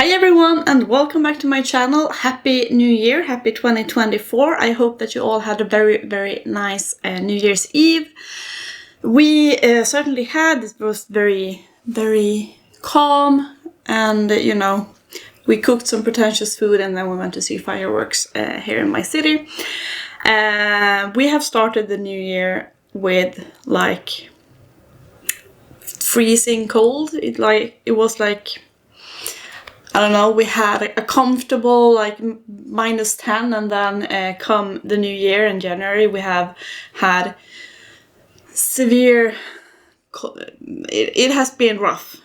Hi everyone and welcome back to my channel. Happy New Year, happy 2024. I hope that you all had a very nice New Year's Eve. We certainly had. It was very calm, and you know, we cooked some pretentious food and then we went to see fireworks here in my city. We have started the new year with like freezing cold. It was like, I don't know, we had a comfortable like -10, and then come the new year in January we have had severe, it has been rough.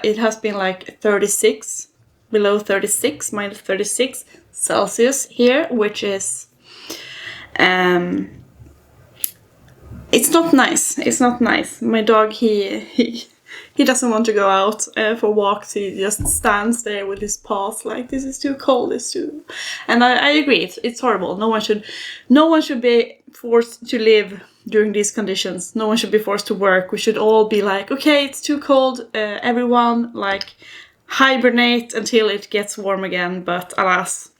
It has been like 36, below 36, -36 Celsius here, which is it's not nice. It's not nice. My dog, he doesn't want to go out for walks. He just stands there with his paws like, this is too cold, it's too... And I agree, it's horrible. No one should be forced to live during these conditions. No one should be forced to work. We should all be like, okay, it's too cold, everyone, like, hibernate until it gets warm again. But alas,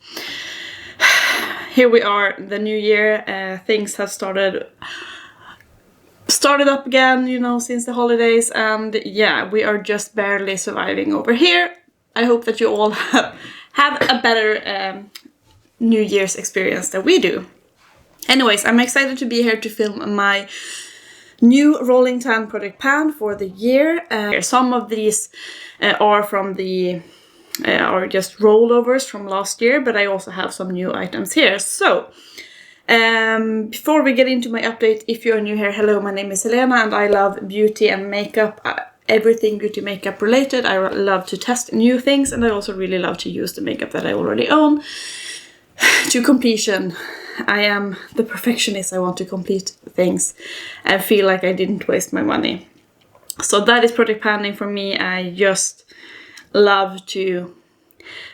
here we are, the new year, things have started up again, you know, since the holidays, and yeah, we are just barely surviving over here. I hope that you all have a better New Year's experience than we do. Anyways, I'm excited to be here to film my new rolling tan product pan for the year. Some of these are from the are just rollovers from last year, but I also have some new items here. So before we get into my update, if you're new here, hello, my name is Helena and I love beauty and makeup, everything beauty makeup related. I love to test new things, and I also really love to use the makeup that I already own to completion. I am the perfectionist. I want to complete things and feel like I didn't waste my money. So that is product panning for me. I just love to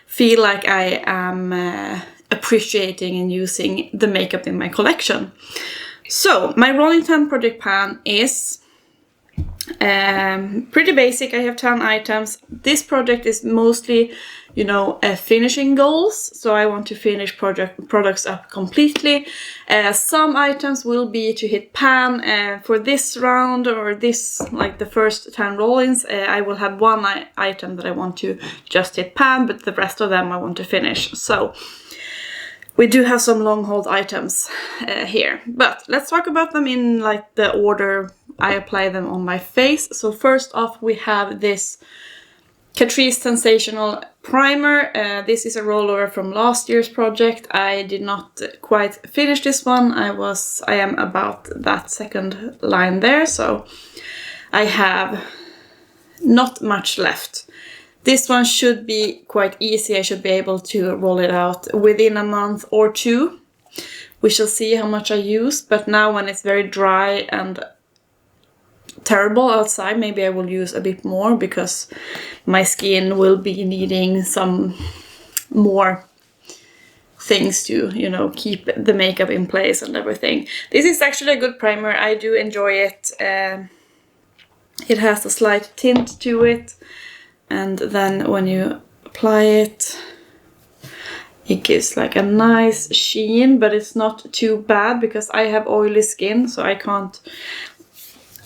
feel like I am appreciating and using the makeup in my collection. So my rolling tan project pan is pretty basic. I have 10 items. This project is mostly, you know, finishing goals, so I want to finish products up completely. Some items will be to hit pan. For this round, or this, like the first 10 roll-ins, I will have one item that I want to just hit pan, but the rest of them I want to finish. So we do have some long hold items here, but let's talk about them in like the order I apply them on my face. So first off, we have this Catrice Tensational primer. This is a rollover from last year's project. I did not quite finish this one. I am about that second line there, so I have not much left. This one should be quite easy. I should be able to roll it out within a month or two. We shall see how much I use, but now when it's very dry and terrible outside, maybe I will use a bit more, because my skin will be needing some more things to, you know, keep the makeup in place and everything. This is actually a good primer. I do enjoy it. It has a slight tint to it, and then when you apply it, it gives like a nice sheen, but it's not too bad because I have oily skin, so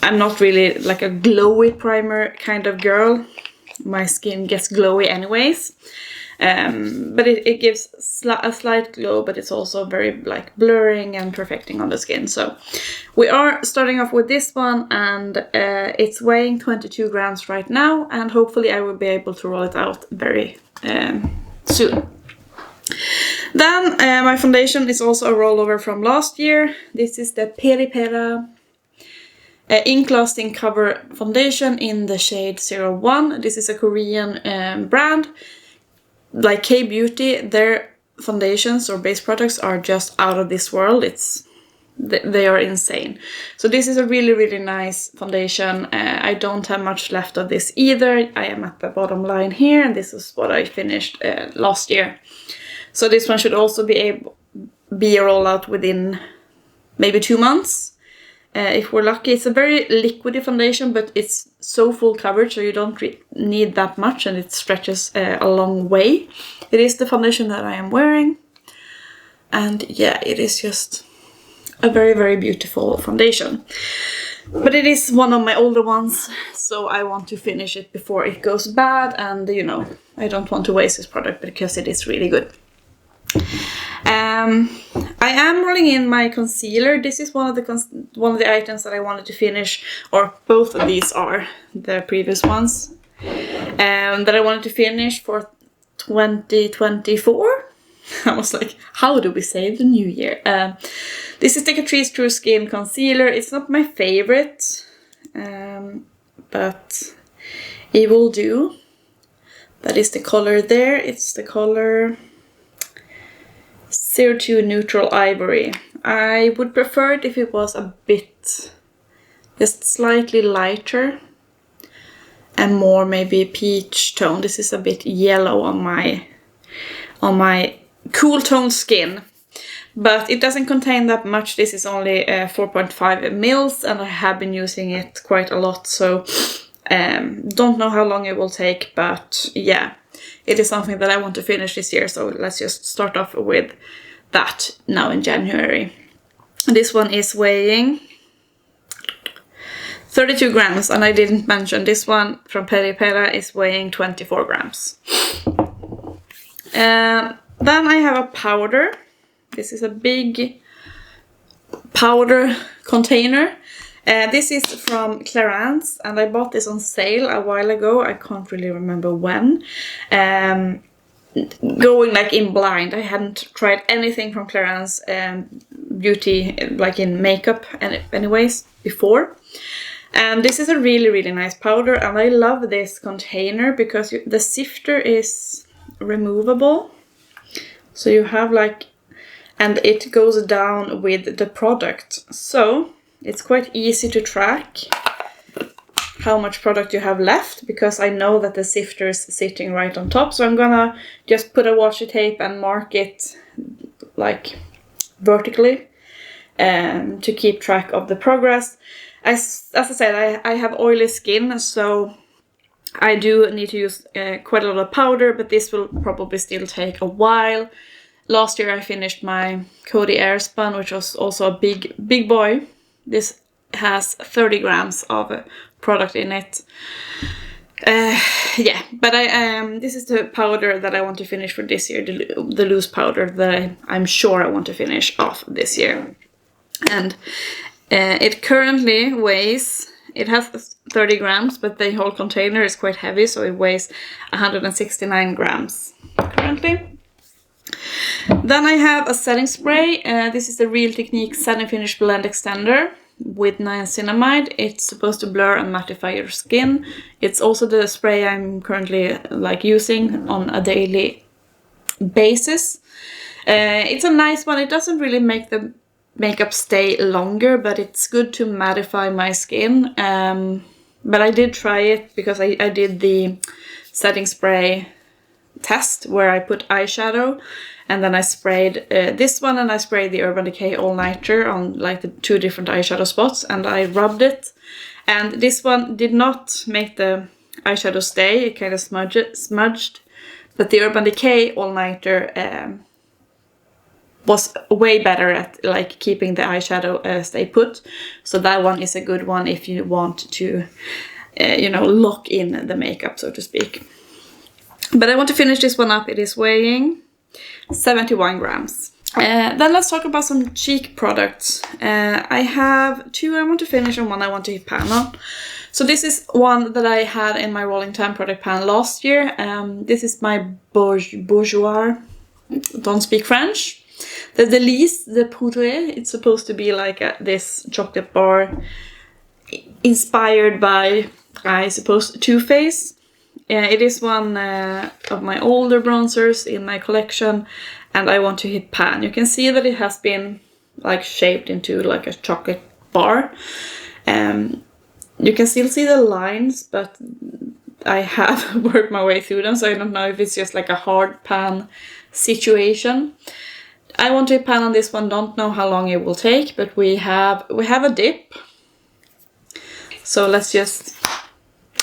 I'm not really like a glowy primer kind of girl. My skin gets glowy anyways. But it gives a slight glow, but it's also very like blurring and perfecting on the skin. So we are starting off with this one, and it's weighing 22 grams right now, and hopefully I will be able to roll it out very soon. Then my foundation is also a rollover from last year. This is the Peripera Ink Lasting Cover Foundation in the shade 01. This is a Korean brand. Like K-Beauty, their foundations or base products are just out of this world. They are insane. So this is a really nice foundation. I don't have much left of this either. I am at the bottom line here, and this is what I finished last year. So this one should also be a rollout within maybe 2 months. if we're lucky. It's a very liquidy foundation, but it's so full coverage, so you don't need that much, and it stretches a long way. It is the foundation that I am wearing, and yeah, it is just a very, very beautiful foundation. But it is one of my older ones, so I want to finish it before it goes bad, and you know, I don't want to waste this product because it is really good. I am rolling in my concealer. This is one of the items that I wanted to finish, or both of these are the previous ones, that I wanted to finish for 2024. I was like, how do we say the new year? This is the Catrice TrueSkin concealer. It's not my favorite, but it will do. That is the color there. It's the color 02 Neutral Ivory. I would prefer it if it was a bit, just slightly lighter and more maybe peach tone. This is a bit yellow on my cool tone skin, but it doesn't contain that much. This is only 4.5 mils, and I have been using it quite a lot, so don't know how long it will take, but yeah, it is something that I want to finish this year, so let's just start off with that now in January. This one is weighing 32 grams, and I didn't mention this one from Peripera is weighing 24 grams. Then I have a powder. This is a big powder container. This is from Clarins, and I bought this on sale a while ago. I can't really remember when. Going like in blind. I hadn't tried anything from Clarins beauty, like in makeup anyways, before. And this is a really, really nice powder, and I love this container because the sifter is removable. So you have like, and it goes down with the product. So it's quite easy to track how much product you have left, because I know that the sifter is sitting right on top. So I'm gonna just put a washi tape and mark it like vertically to keep track of the progress. As I said, I have oily skin, so I do need to use quite a lot of powder, but this will probably still take a while. Last year I finished my Coty Airspun, which was also a big boy. This has 30 grams of product in it. Yeah, but this is the powder that I want to finish for this year, the loose powder that I'm sure I want to finish off this year. And it currently weighs, it has 30 grams, but the whole container is quite heavy, so it weighs 169 grams currently. Then I have a setting spray. This is the Real Technique Setting Finish Blend Extender with niacinamide. It's supposed to blur and mattify your skin. It's also the spray I'm currently like using on a daily basis. It's a nice one. It doesn't really make the makeup stay longer, but it's good to mattify my skin. But I did try it because I did the setting spray test where I put eyeshadow, and then I sprayed this one, and I sprayed the Urban Decay All Nighter on like the 2 different eyeshadow spots, and I rubbed it. And this one did not make the eyeshadow stay, it kind of smudged. But the Urban Decay All Nighter was way better at like keeping the eyeshadow stay put. So that one is a good one if you want to, you know, lock in the makeup, so to speak. But I want to finish this one up. It is weighing 71 grams. Then let's talk about some cheek products. I have 2 I want to finish and 1 I want to hit pan on. So this is one that I had in my Rolling Time product pan last year. This is my Boujoris, don't speak French. The Délice de Poudre. It's supposed to be like this chocolate bar inspired by, I suppose, Too Faced. It is one of my older bronzers in my collection, and I want to hit pan. You can see that it has been like shaped into like a chocolate bar. You can still see the lines, but I have worked my way through them, so I don't know if it's just like a hard pan situation. I want to pan on this one, don't know how long it will take, but we have a dip. So let's just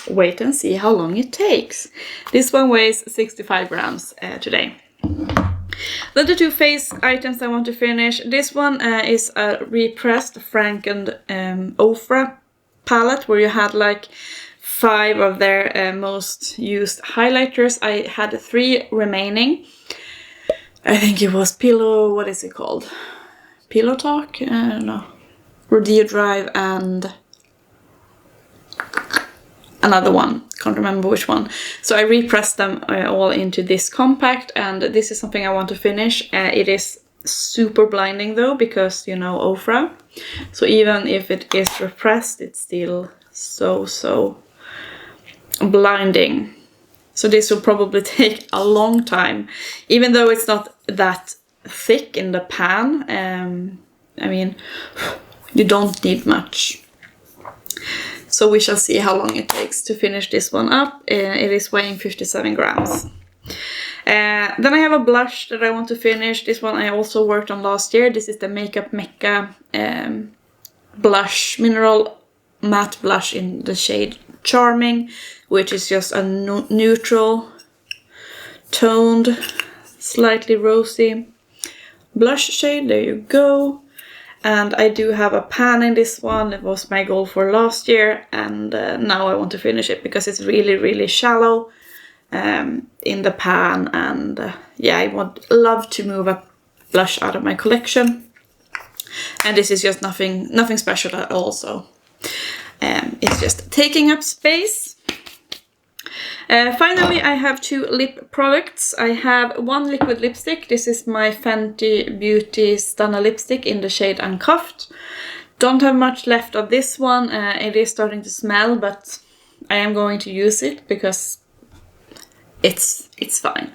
wait and see how long it takes. This one weighs 65 grams today. Then the two face items I want to finish. This one is a repressed Franken Ofra palette where you had like 5 of their most used highlighters. I had 3 remaining. I think it was Pillow, what is it called? Pillow Talk? No. Rodeo Drive and another one. Can't remember which one. So I repressed them all into this compact, and this is something I want to finish. It is super blinding though, because you know Ofra. So even if it is repressed, it's still so blinding. So this will probably take a long time, even though it's not that thick in the pan. I mean, you don't need much. So we shall see how long it takes to finish this one up. It is weighing 57 grams. Then I have a blush that I want to finish. This one I also worked on last year. This is the Mekka blush, mineral matte blush in the shade Charming, which is just a neutral, toned, slightly rosy blush shade. There you go. And I do have a pan in this one. It was my goal for last year, and now I want to finish it because it's really shallow in the pan, and yeah, I would love to move a blush out of my collection. And this is just nothing special at all, so it's just taking up space. Finally, I have 2 lip products. I have one liquid lipstick. This is my Fenty Beauty Stunner lipstick in the shade Uncuffed. Don't have much left of this one. It is starting to smell, but I am going to use it because it's fine.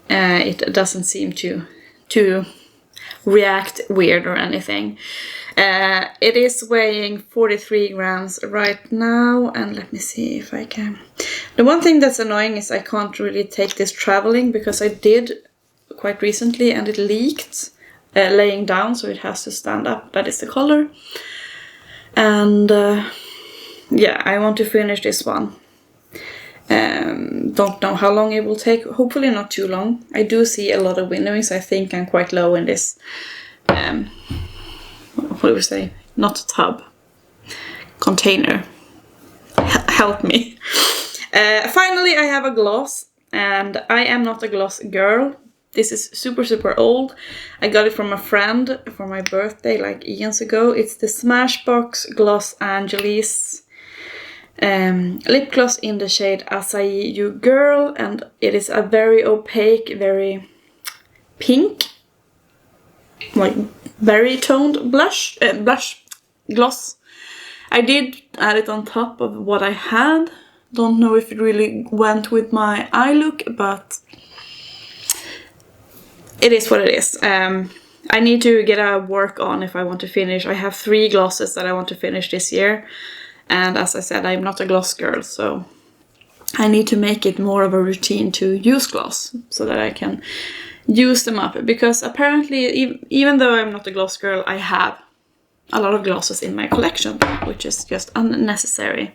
It doesn't seem to react weird or anything. It is weighing 43 grams right now, and let me see if I can. The one thing that's annoying is I can't really take this traveling, because I did quite recently and it leaked laying down, so it has to stand up. That is the color. And yeah, I want to finish this one. Don't know how long it will take. Hopefully not too long. I do see a lot of windowing, so I think I'm quite low in this. What do we say? Not a tub. Container. Help me. Finally, I have a gloss, and I am not a gloss girl. This is super old. I got it from a friend for my birthday like eons ago. It's the Smashbox Gloss Angelese lip gloss in the shade Acai, You Girl, and it is a very opaque, very pink, like very toned blush gloss. I did add it on top of what I had. Don't know if it really went with my eye look, but it is what it is. I need to get a work on if I want to finish. I have 3 glosses that I want to finish this year. And as I said, I'm not a gloss girl, so I need to make it more of a routine to use gloss so that I can use them up. Because apparently, even though I'm not a gloss girl, I have a lot of glosses in my collection, which is just unnecessary.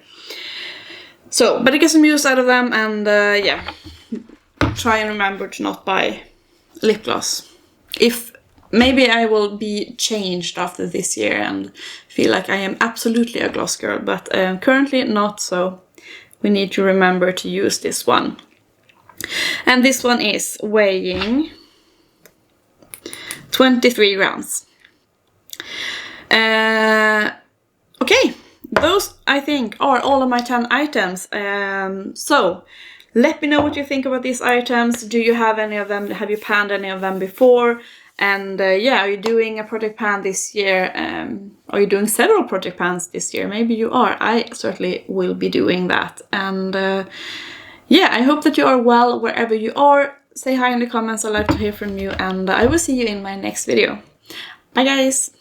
So, but I get some use out of them, and yeah, try and remember to not buy lip gloss. If maybe I will be changed after this year and feel like I am absolutely a gloss girl, but currently not, so we need to remember to use this one. And this one is weighing 23 grams. Okay, those I think are all of my 10 items. So let me know what you think about these items. Do you have any of them? Have you panned any of them before? And yeah, are you doing a project pan this year? Are you doing several project pans this year? Maybe you are. I certainly will be doing that. And yeah, I hope that you are well wherever you are. Say hi in the comments. I'd like to hear from you, and I will see you in my next video. Bye guys!